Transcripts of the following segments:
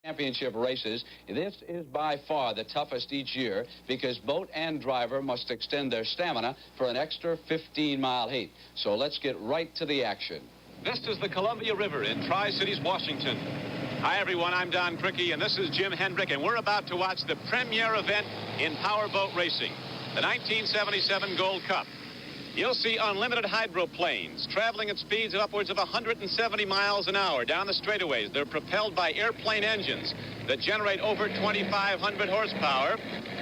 Championship races, this is by far the toughest each year because boat and driver must extend their stamina for an extra 15-mile heat. So let's get right to the action. This is the Columbia River in Tri-Cities, Washington. Hi, everyone. I'm Don Crickey, and this is Jim Hendrick, and we're about to watch the premier event in powerboat racing, the 1977 Gold Cup. You'll see unlimited hydroplanes traveling at speeds of upwards of 170 miles an hour down the straightaways. They're propelled by airplane engines that generate over 2,500 horsepower.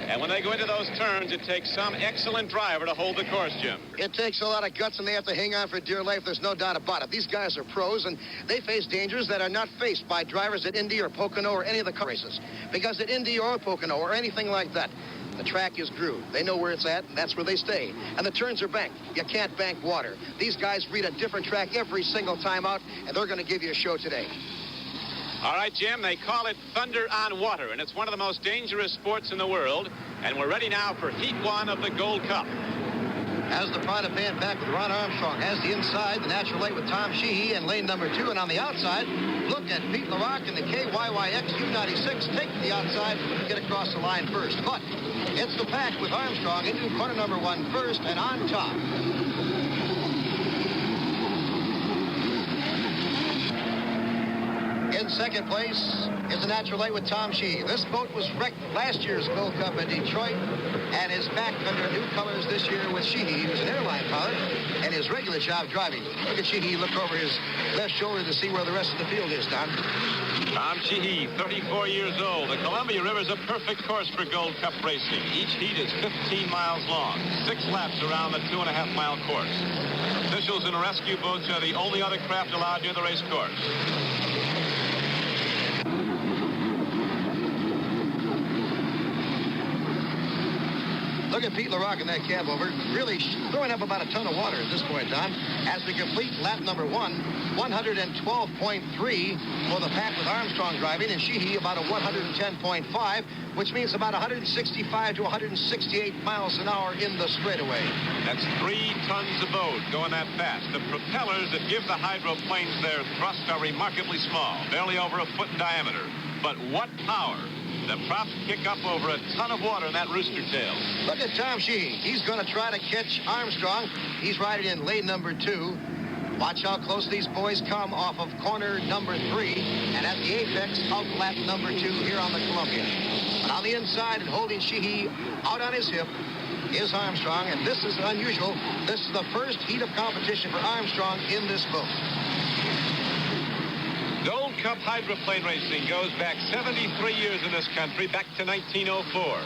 And when they go into those turns, it takes some excellent driver to hold the course, Jim. It takes a lot of guts, and they have to hang on for dear life. There's no doubt about it. These guys are pros, and they face dangers that are not faced by drivers at Indy or Pocono or any of the car races. Because at Indy or Pocono or anything like that, the track is grooved. They know where it's at, and that's where they stay. And the turns are banked. You can't bank water. These guys read a different track every single time out, and they're going to give you a show today. All right, Jim, they call it thunder on water, and it's one of the most dangerous sports in the world. And we're ready now for Heat 1 of the Gold Cup. As the pride of man back with Ron Armstrong, has the inside, the natural late with Tom Sheehy in lane number 2, and on the outside, look at Pete LaRocque and the KYYX U96 take the outside, get across the line first. But it's the pack with Armstrong into corner number 1 first and on top. In second place is the natural late with Tom Sheehy. This boat was wrecked last year's Gold Cup in Detroit and is back under new colors this year with Sheehy, who's an airline pilot, and his regular job driving. Look at Sheehy look over his left shoulder to see where the rest of the field is, Don. Tom Sheehy, 34 years old. The Columbia River is a perfect course for Gold Cup racing. Each heat is 15 miles long, 6 laps around the 2.5-mile course. Officials and rescue boats are the only other craft allowed near the race course. Look at Pete LaRocque in that cab over, really throwing up about a ton of water at this point, Don. As we complete lap number 1, 112.3 for the pack with Armstrong driving, and Sheehy about a 110.5, which means about 165 to 168 miles an hour in the straightaway. That's 3 tons of boat going that fast. The propellers that give the hydroplanes their thrust are remarkably small, barely over a foot in diameter. But what power! The props kick up over a ton of water in that rooster tail. Look at Tom Sheehy. He's going to try to catch Armstrong. He's riding in lane number 2. Watch how close these boys come off of corner number 3 and at the apex of lap number 2 here on the Columbia. But on the inside and holding Sheehy out on his hip is Armstrong, and this is unusual. This is the first heat of competition for Armstrong in this boat. Gold Cup hydroplane racing goes back 73 years in this country, back to 1904.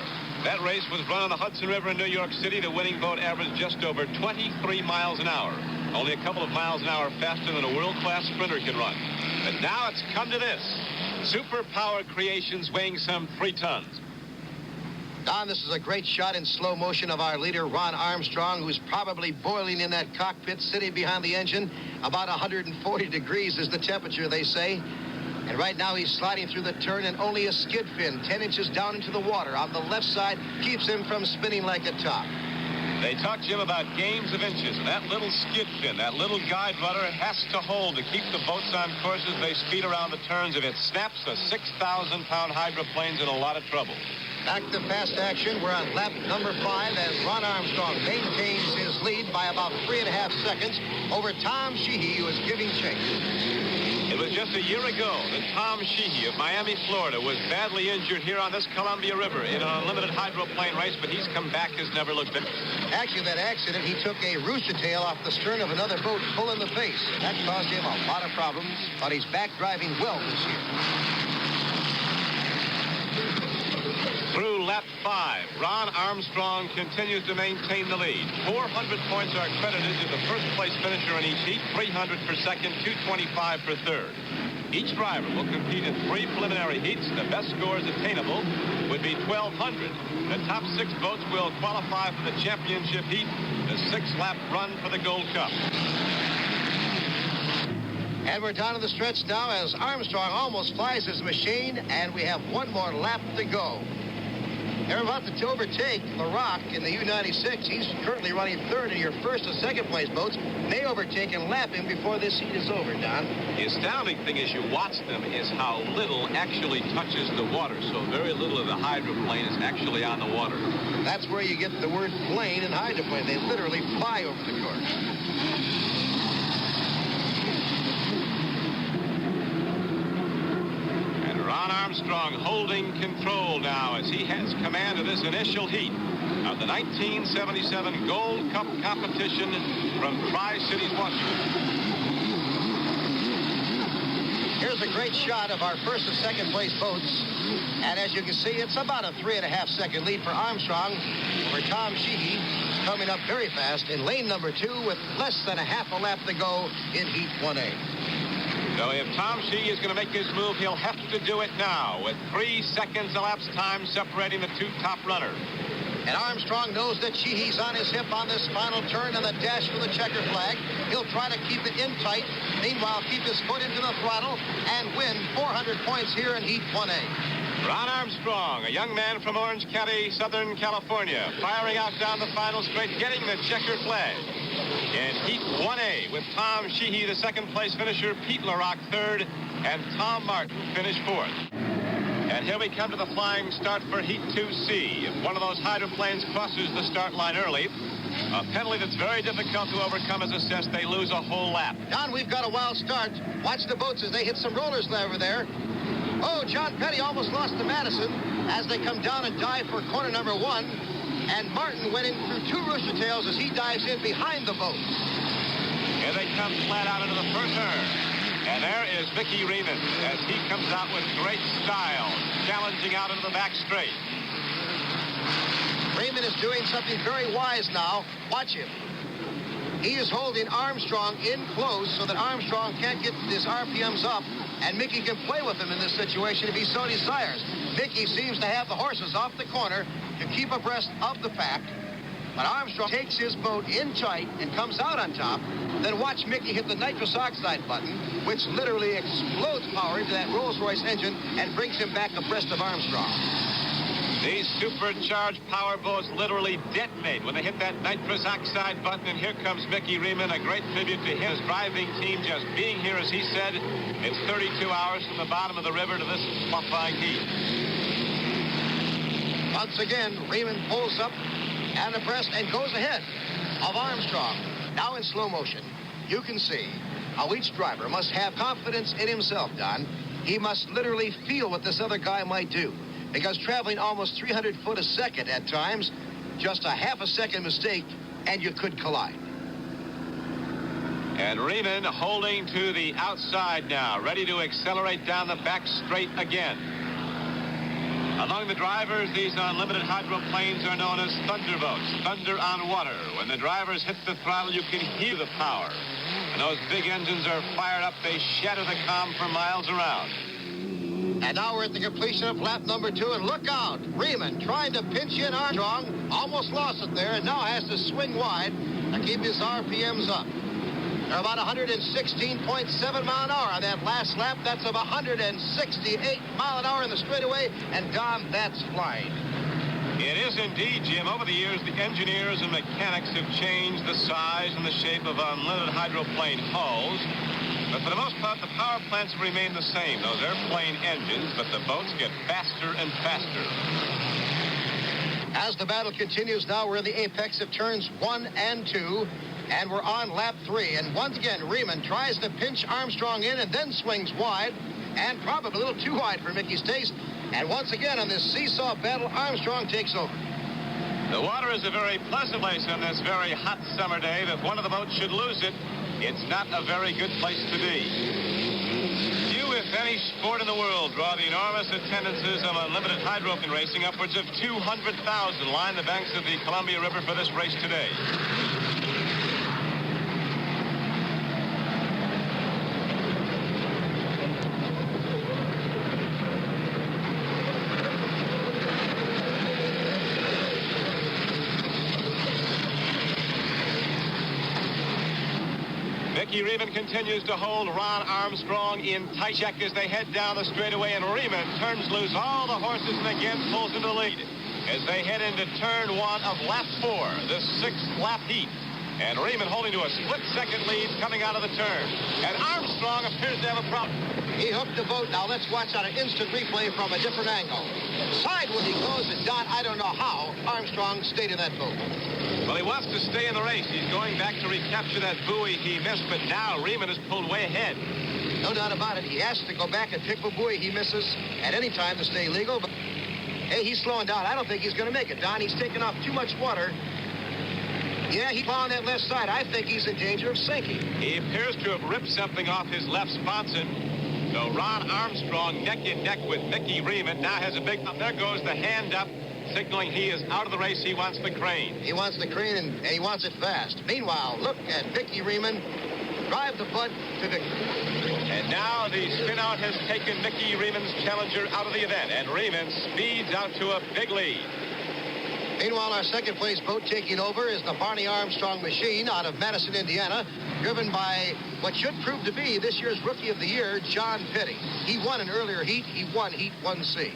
That race was run on the Hudson River in New York City. The winning boat averaged just over 23 miles an hour. Only a couple of miles an hour faster than a world-class sprinter can run. But now it's come to this. Superpower creations weighing some 3 tons. Don, this is a great shot in slow motion of our leader, Ron Armstrong, who's probably boiling in that cockpit sitting behind the engine. About 140 degrees is the temperature, they say. And right now he's sliding through the turn, and only a skid fin 10 inches down into the water on the left side keeps him from spinning like a top. They talk, Jim, about games of inches. And that little skid fin, that little guide rudder has to hold to keep the boats on course as they speed around the turns. If it snaps, a 6,000-pound hydroplane's in a lot of trouble. Back to fast action. We're on lap number 5 as Ron Armstrong maintains his lead by about 3.5 seconds over Tom Sheehy, who is giving chase. It was just a year ago that Tom Sheehy of Miami, Florida, was badly injured here on this Columbia River in an unlimited hydroplane race, but he's come back, has never looked back. Actually, that accident, he took a rooster tail off the stern of another boat full in the face. That caused him a lot of problems, but he's back driving well this year. Through lap 5, Ron Armstrong continues to maintain the lead. 400 points are credited to the first-place finisher in each heat, 300 for second, 225 for third. Each driver will compete in 3 preliminary heats. The best scores attainable would be 1,200. The top 6 boats will qualify for the championship heat, the 6-lap run for the Gold Cup. And we're down to the stretch now as Armstrong almost flies his machine, and we have 1 more lap to go. They're about to overtake LaRock in the U-96. He's currently running third, and your first and second place boats may overtake and lap him before this heat is over, Don. The astounding thing as you watch them is how little actually touches the water. So very little of the hydroplane is actually on the water. That's where you get the word plane and hydroplane. They literally fly over the course. Ron Armstrong holding control now as he has command of this initial heat of the 1977 Gold Cup competition from Tri-Cities, Washington. Here's a great shot of our first and second place boats. And as you can see, it's about a 3.5-second lead for Armstrong over Tom Sheehy, coming up very fast in lane number 2 with less than a half a lap to go in Heat 1A. So if Tom Sheehy is going to make his move, he'll have to do it now with 3 seconds elapsed time separating the two top runners. And Armstrong knows that Sheehy's on his hip on this final turn on the dash for the checker flag. He'll try to keep it in tight. Meanwhile, keep his foot into the throttle and win 400 points here in Heat 1A. Ron Armstrong, a young man from Orange County, Southern California, firing out down the final straight, getting the checker flag. In Heat 1A with Tom Sheehy, the second-place finisher, Pete LaRock third, and Tom Martin finished fourth. And here we come to the flying start for Heat 2C. If one of those hydroplanes crosses the start line early, a penalty that's very difficult to overcome is assessed. They lose a whole lap. Don, we've got a wild start. Watch the boats as they hit some rollers over there. Oh, John Petty almost lost to Madison as they come down and dive for corner number 1. And Martin went in through 2 rooster tails as he dives in behind the boat. Here they come flat out into the first turn. And there is Mickey Riemann as he comes out with great style, challenging out into the back straight. Riemann is doing something very wise now. Watch him. He is holding Armstrong in close so that Armstrong can't get his RPMs up, and Mickey can play with him in this situation if he so desires. Mickey seems to have the horses off the corner to keep abreast of the pack, but Armstrong takes his boat in tight and comes out on top. Then watch Mickey hit the nitrous oxide button, which literally explodes power into that Rolls-Royce engine and brings him back abreast of Armstrong. These supercharged power boats literally detonate when they hit that nitrous oxide button, and here comes Mickey Riemann, a great tribute to his driving team just being here, as he said. It's 32 hours from the bottom of the river to this qualifying heat. Once again, Riemann pulls up and abreast and goes ahead of Armstrong. Now in slow motion, you can see how each driver must have confidence in himself, Don. He must literally feel what this other guy might do, because traveling almost 300 foot a second at times, just a half a second mistake, and you could collide. And Riemann holding to the outside now, ready to accelerate down the back straight again. Among the drivers, these unlimited hydroplanes are known as thunderboats, thunder on water. When the drivers hit the throttle, you can hear the power. And those big engines are fired up. They shatter the calm for miles around. And now we're at the completion of lap number 2, and look out. Riemann trying to pinch in Armstrong, almost lost it there, and now has to swing wide to keep his RPMs up. They're about 116.7 mile an hour on that last lap. That's of 168 mile an hour in the straightaway, and Don, that's flying. It is indeed, Jim. Over the years, the engineers and mechanics have changed the size and the shape of unlimited hydroplane hulls. But for the most part, the power plants have remained the same. Those airplane engines, but the boats get faster and faster. As the battle continues now, we're in the apex of turns 1 and 2, and we're on lap 3. And once again, Riemann tries to pinch Armstrong in and then swings wide, and probably a little too wide for Mickey's taste. And once again, on this seesaw battle, Armstrong takes over. The water is a very pleasant place on this very hot summer day. If one of the boats should lose it, it's not a very good place to be. Few, if any, sport in the world draw the enormous attendances of unlimited hydroplane racing. Upwards of 200,000 line the banks of the Columbia River for this race today. Mickey Riemann continues to hold Ron Armstrong in tight check as they head down the straightaway, and Riemann turns loose all the horses and again pulls into the lead. as they head into turn 1 of lap 4, this 6th lap heat. And Riemann holding to a split-second lead coming out of the turn. And Armstrong appears to have a problem. He hooked the boat. Now let's watch on an instant replay from a different angle. Sideways he goes, and Don, I don't know how Armstrong stayed in that boat. Well, he wants to stay in the race. He's going back to recapture that buoy he missed, but now Riemann is pulled way ahead. No doubt about it. He has to go back and pick the buoy he misses at any time to stay legal. But hey, he's slowing down. I don't think he's going to make it, Don. He's taking off too much water. Yeah, he's on that left side. I think he's in danger of sinking. He appears to have ripped something off his left sponson. So Ron Armstrong, neck in neck with Mickey Riemann, now has a big... There goes the hand up, signaling he is out of the race. He wants the crane. He wants the crane, and he wants it fast. Meanwhile, look at Mickey Riemann drive the butt to victory. And now the spin-out has taken Mickey Riemann's challenger out of the event, and Riemann speeds out to a big lead. Meanwhile, our second-place boat taking over is the Barney Armstrong machine out of Madison, Indiana, driven by what should prove to be this year's Rookie of the Year, John Petty. He won an earlier heat. He won Heat 1C.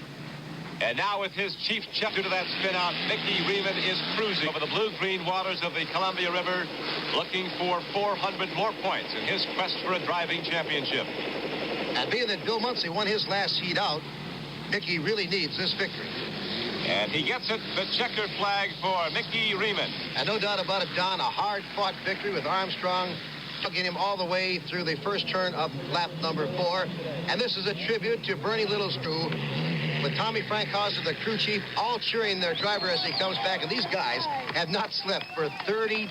And now with his chief check to that spin-out, Mickey Riemann is cruising over the blue-green waters of the Columbia River, looking for 400 more points in his quest for a driving championship. And being that Bill Munsey won his last heat out, Mickey really needs this victory. And he gets it, the checker flag for Mickey Riemann. And no doubt about it, Don, a hard-fought victory with Armstrong, getting him all the way through the first turn of lap number 4. And this is a tribute to Bernie Little's crew, with Tommy Frankhauser, the crew chief, all cheering their driver as he comes back. And these guys have not slept for 32